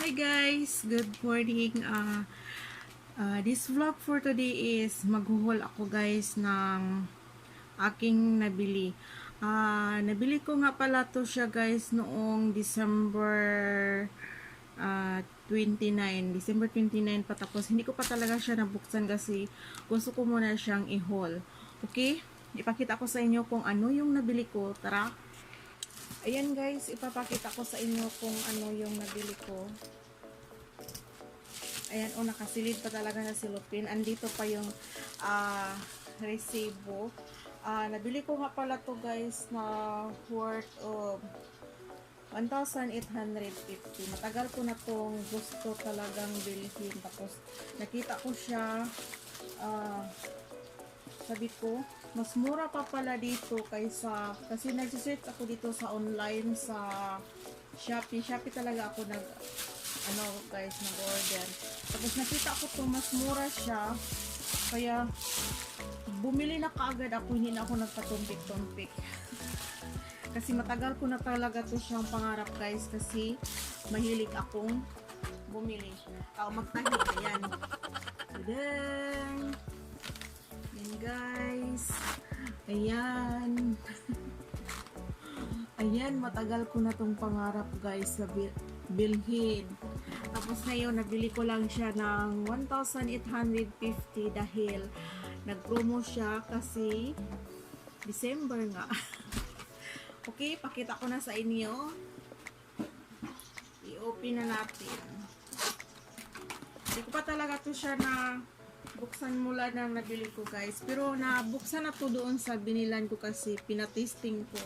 Hi guys, good morning. This vlog for today is maghuhol ako guys ng aking nabili. Nabili ko nga pala to siya guys noong December 29. December 29 pa, tapos hindi ko pa talaga siya nabuksan kasi gusto ko muna siyang i-haul. Okay? Ipakita ko sa inyo kung ano yung nabili ko. Tara! Ayan guys, ipapakita ko sa inyo kung ano yung nabili ko. Ayan, nakasilid pa talaga sa silupin. Andito pa yung resibo. Nabili ko nga pala to guys na worth of 1,850. Matagal ko na tong gusto talagang bilhin. Tapos nakita ko siya, sabi ko, mas mura pa pala dito kaysa, kasi nagsearch ako dito sa online, sa Shopee. Shopee talaga ako guys, nag-order. Tapos nakita ko to, mas mura siya. Kaya, bumili na kaagad ako, hindi na ako nagpatumpik-tumpik. Kasi matagal ko na talaga to siyang pangarap guys, kasi mahilig akong bumili. Magtahi, ayan. Tadang! Ayan guys. Ayan. Ayan, matagal ko na tong pangarap guys na bilhin. Tapos ngayon, nabili ko lang siya ng 1,850 dahil nag-promo siya kasi December nga. Okay, pakita ko na sa inyo. I-open na natin. Hindi ko pa talaga to siya na buksan mula nang nabili ko guys. Pero nabuksan na to doon sa binilan ko kasi pinatesting ko.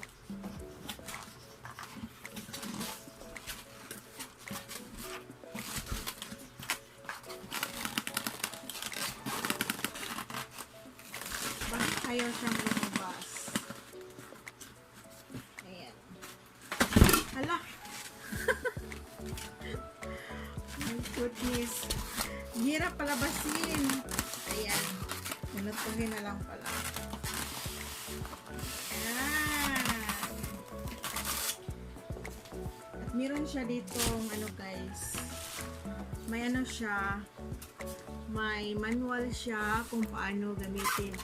Bakit kayo siyang lumabas? Ayan. Hala! My goodness. Hirap palabasin. Ayan. Nanatugin na lang pala. Ayan. At meron siya ditong guys. May siya. May manual siya kung paano gamitin.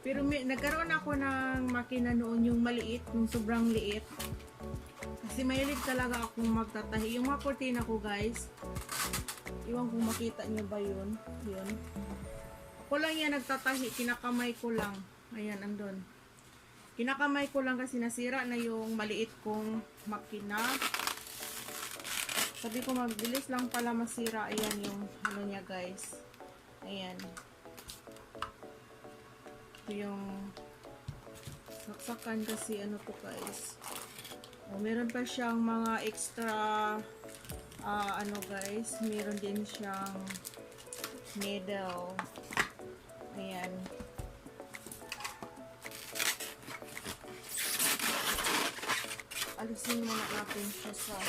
Pero nagkaroon ako ng makina noon, yung maliit, yung sobrang liit. Kasi mahilig talaga akong magtatahi. Yung mga kurtina ko guys, iwan kung makita nyo ba yun. Yun. Ako lang yan nagtatahi. Kinakamay ko lang. Ayan, andun. Kinakamay ko lang kasi nasira na yung maliit kong makina. Sabi ko magbilis lang pala masira. Ayan yung niya guys. Ayan. Ito yung saksakan kasi to guys. Meron pa siyang mga extra guys, meron din siyang needle. Ayan. Alisin muna natin siya sa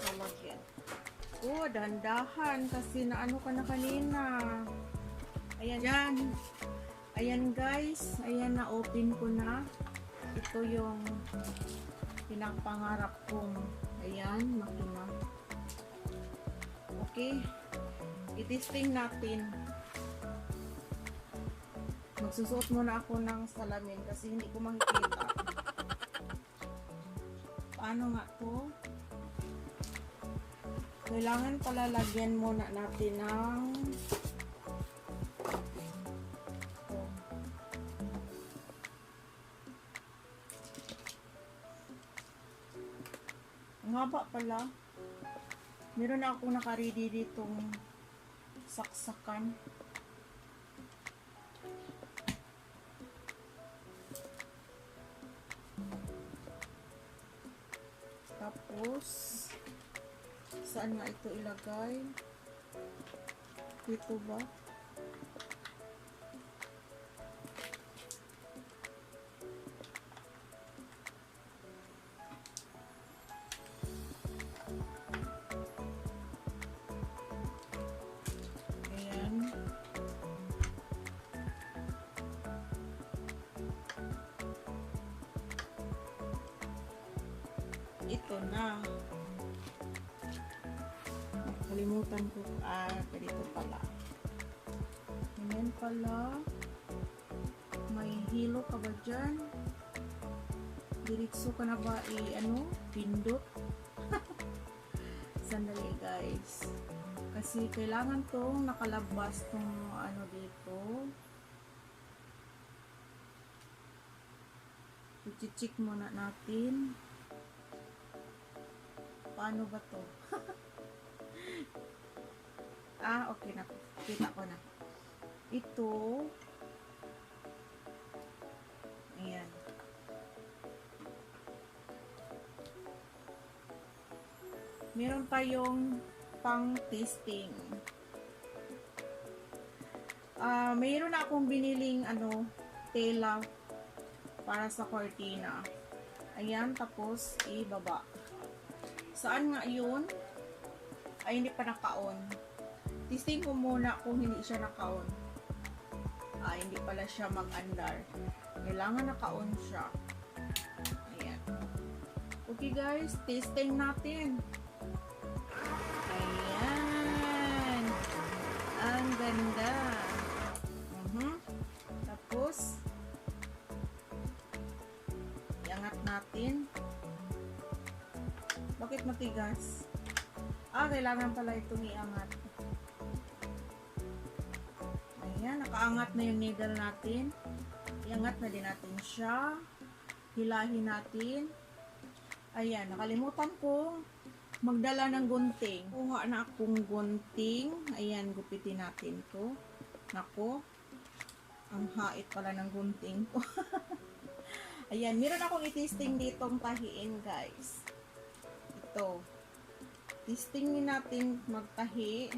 lalagyan. Dandahan kasi naano ka na kanina. Ayan yan. Ayan guys, ayan, na open ko na. Ito yung pinapangarap kong makina. Okay, i-testing natin. Magsusuot muna ako ng salamin kasi hindi ko makikita. Paano nga to? Kailangan pala lagyan muna natin ng ang haba pala. Meron na ako naka-ready ditong saksakan. Tapos, saan nga ito ilagay? Dito ba? Ito na. Nakalimutan ko. Ganito pala. Ganyan pala. May hilo ka ba dyan? Diritso ka na ba pindot? Sandali guys. Kasi kailangan tong nakalabas tong dito. I-check muna natin. Paano ba to? Okay na. Kita ko na. Ito. Ayan. Meron tayong pang testing. Mayroon na akong biniling tela para sa kurtina. Ayan, tapos ibaba. Saan nga yun? Ay, hindi pa naka-on. Testing ko muna kung hindi siya naka-on. Hindi pala siya mag-andar. Kailangan naka-on siya. Ayan. Okay guys, testing natin. Ayan. Ang ganda. Tapos, iangat natin. Bakit matigas? Kailangan pala itong iangat. Ayan, nakaangat na yung needle natin. Iangat na din natin siya. Hilahin natin. Ayan, nakalimutan ko magdala ng gunting. Kuha na akong gunting. Ayan, gupitin natin to. Nako, ang hait pala ng gunting ko. Ayan, meron akong i-testing ditong tahiin guys. Ito. Testingin natin magtahi.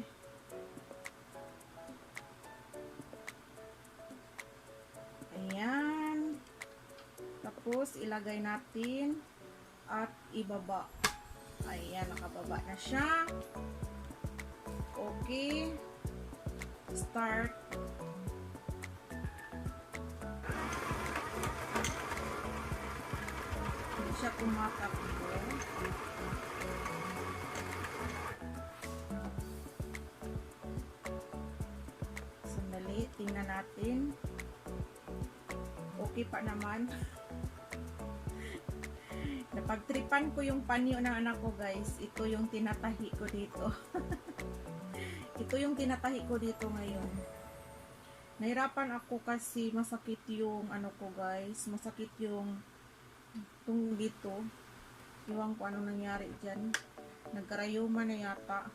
Ayan. Tapos, ilagay natin at ibaba. Ayan, nakababa na siya. Okay. Start. Hindi siya kumakap dito. Sandali, tingnan natin. Okay pa naman. Napagtripan ko yung panyo ng anak ko guys. Ito yung tinatahi ko dito. Ito yung tinatahi ko dito ngayon. Nahirapan ako kasi masakit yung ko guys. Masakit yung tung dito. Iwan ko anong nangyari dyan. Nagkarayuma na yata.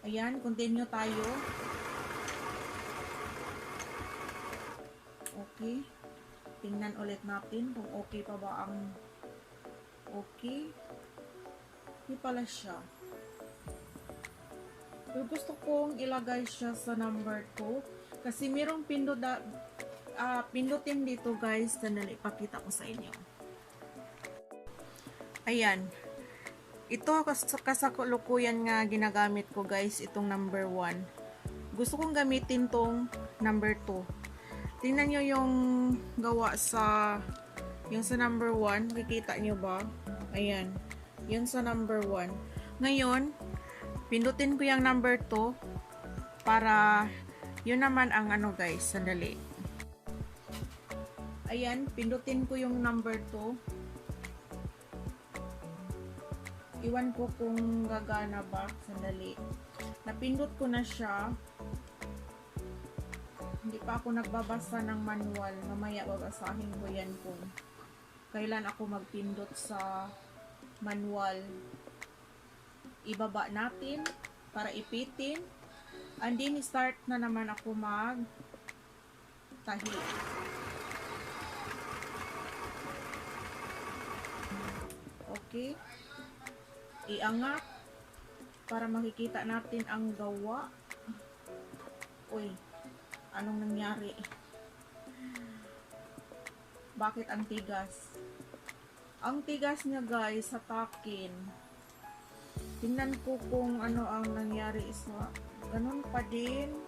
Ayan, continue tayo. Okay. Tingnan ulit natin kung okay pa ba ang okay. Hindi pala siya. Pero gusto kong ilagay siya sa number 2 kasi mayroong pindutin dito guys. Sandali, pakita ko sa inyo. Ayan. Ito kasalukuyan nga ginagamit ko guys, itong number 1. Gusto kong gamitin tong number 2. Tingnan nyo yung gawa sa number 1. Makikita nyo ba? Ayan. Yun sa number 1. Ngayon, pindutin ko yung number 2 para yun naman ang guys. Sandali. Ayan. Pindutin ko yung number 2. Iwan ko kung gagana ba. Sandali. Napindot ko na siya. Hindi pa ako nagbabasa ng manual. Mamaya babasahin ko yan kung kailan ako magpindot sa manual. Ibaba natin para ipitin. And then start na naman ako tahi. Okay. Iangat para makikita natin ang gawa. Uy. Anong nangyari? Bakit ang tigas? Ang tigas niya guys, sa takin. Tingnan ko kung ano ang nangyari sa ganun pa din.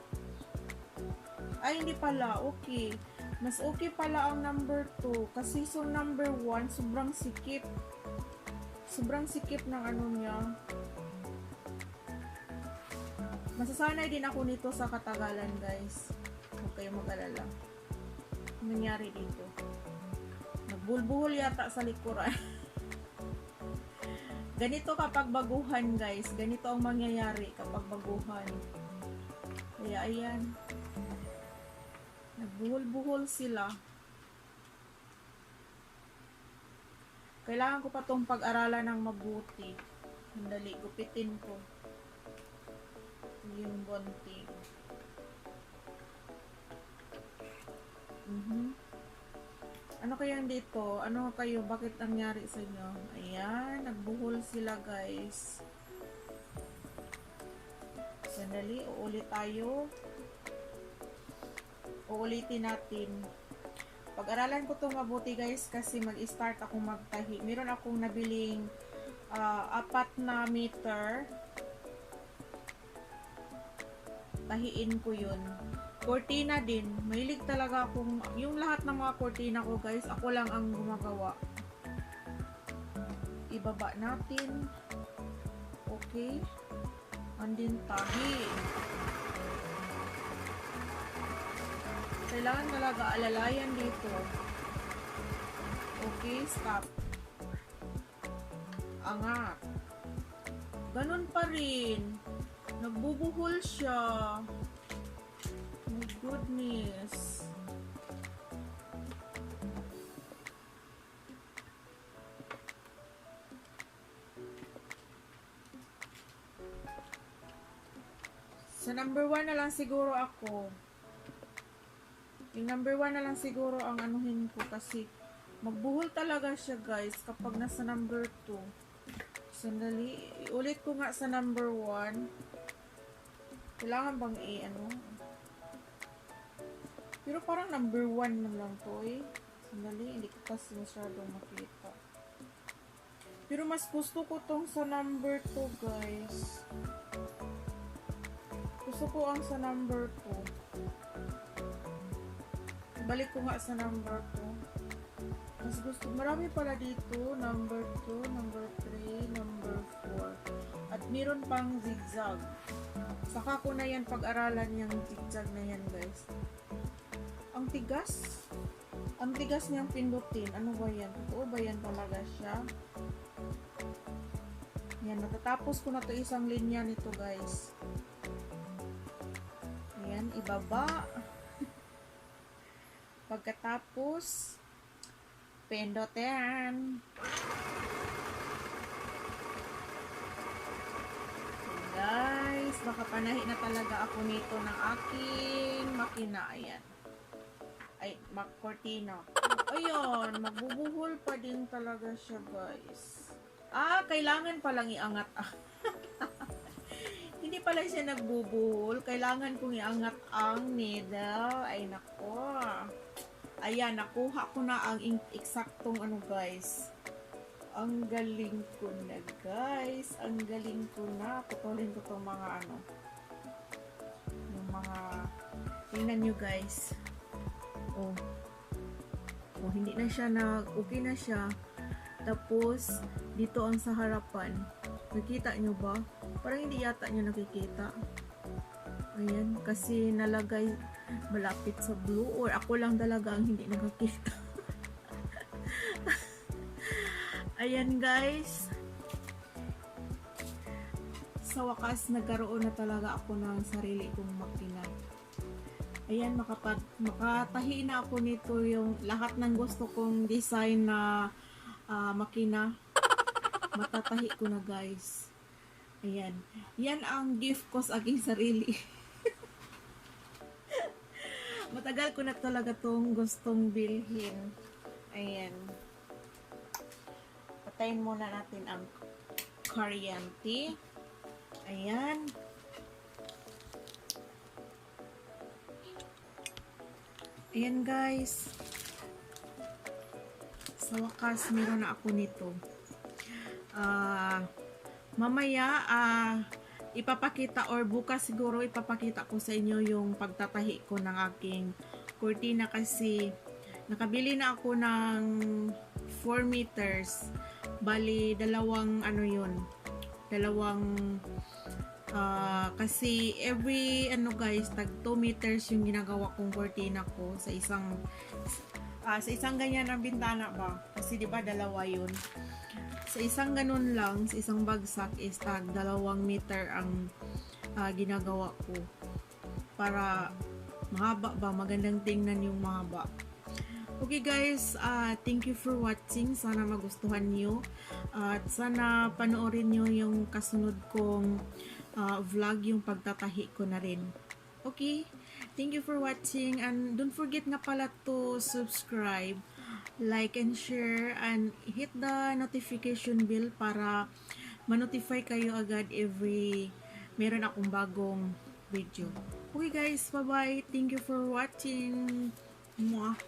Ay, hindi pala. Okay. Mas okay pala ang number 2. Kasi so number 1, sobrang sikip. Sobrang sikip ng niya. Masasanay din ako nito sa katagalan, guys. Huwag kayong mag-alala. Ano nangyari dito? Nagbulbuhol yata sa likuran. Ganito kapag baguhan, guys. Ganito ang mangyayari kapag baguhan. Kaya ayan. Nagbuhol-buhol sila. Kailangan ko pa tong pag-aralan ng mabuti. Sandali, gupitin ko. Yung bunting. Ano kaya dito? Ano kayo? Bakit nangyari sa inyo? Ayan, nagbuhol sila, guys. Sandali, uulit tayo. Uulitin natin. Pag-aralan ko itong mabuti, guys, kasi mag-start ako magtahi. Meron akong nabiling 4 na meter. Tahiin ko yun. Kurtina din. Mahilig talaga akong, yung lahat ng mga kurtina ko, guys, ako lang ang gumagawa. Ibaba natin. Okay. Andin tahi. Kailangan talaga alalayan dito. Okay, stop. Angat. Ganun pa rin. Nagbubuhol siya. My goodness. Sa number 1 na lang siguro ako. Yung number 1 na lang siguro ang anuhin ko kasi magbuhol talaga siya, guys, kapag nasa number 2. Sandali, ulit ko nga sa number 1. Kailangan bang ano? Pero parang number 1 na lang to eh. Sandali, hindi ko kasi masyadong makita. Pero mas gusto ko tong sa number 2, guys. Gusto ko ang sa number 2. Balik ko nga sa number 2. Mas gusto, marami pala dito. Number 2, number 3, number 4. At meron pang zigzag. Saka ko na yan pag-aralan yung zigzag na yan, guys. Ang tigas. Ang tigas niyang pindutin. Ano ba yan? Totoo ba yan talaga siya? Yan, natatapos ko na to isang linya nito, guys. Ayan, ibaba. Pagkatapos, pindutin. Guys, baka panahi na talaga ako nito ng aking makina. Ayan. Ay, kurtina. Ayun, magbubuhol pa din talaga siya, guys. Kailangan palang iangat. Hindi pala siya nagbubuhol. Kailangan kong iangat ang needle. Ay, nako. Ayan, nakuha ko na ang eksaktong ano, guys. Ang galing ko na, guys. Ang galing ko na. Putulin ko itong mga ano. Yung mga... Tingnan nyo, guys. Oh. Oh, hindi na siya okay na siya. Tapos, dito ang sa harapan. Nakita nyo ba? Parang hindi yata nyo nakikita. Ayan. Kasi nalagay malapit sa blue. Or ako lang talaga ang hindi nakakita. Ayan, guys. Sa wakas, nagkaroon na talaga ako ng sarili kong makina. Ayan, makatahi na ako nito yung lahat ng gusto kong design na makina. Matatahi ko na, guys. Ayan. Yan ang gift ko sa aking sarili. Matagal ko na talaga tong gustong bilhin. Ayan. Patayin muna natin ang kuryente. Ayan. Ayan, guys. Sa wakas, meron na ako nito. Mamaya, ipapakita or bukas siguro ipapakita ko sa inyo yung pagtatahi ko ng aking kurtina kasi nakabili na ako ng 4 meters. Bali, dalawang ano yun, dalawang Kasi every ano guys, tag 2 meters yung ginagawa kong kurtina ko sa isang ganyan na bintana ba, kasi di ba dalawa yun, sa isang ganun lang, sa isang bagsak is tag 2 meter ang ginagawa ko para mahaba ba, magandang tingnan yung mahaba. Okay guys, thank you for watching. Sana magustuhan nyo. At sana panoorin nyo yung kasunod kong vlog, yung pagtatahi ko na rin. Okay? Thank you for watching. And don't forget nga pala to subscribe, like and share, and hit the notification bell para ma-notify kayo agad every meron akong bagong video. Okay guys, bye-bye. Thank you for watching. Mwah.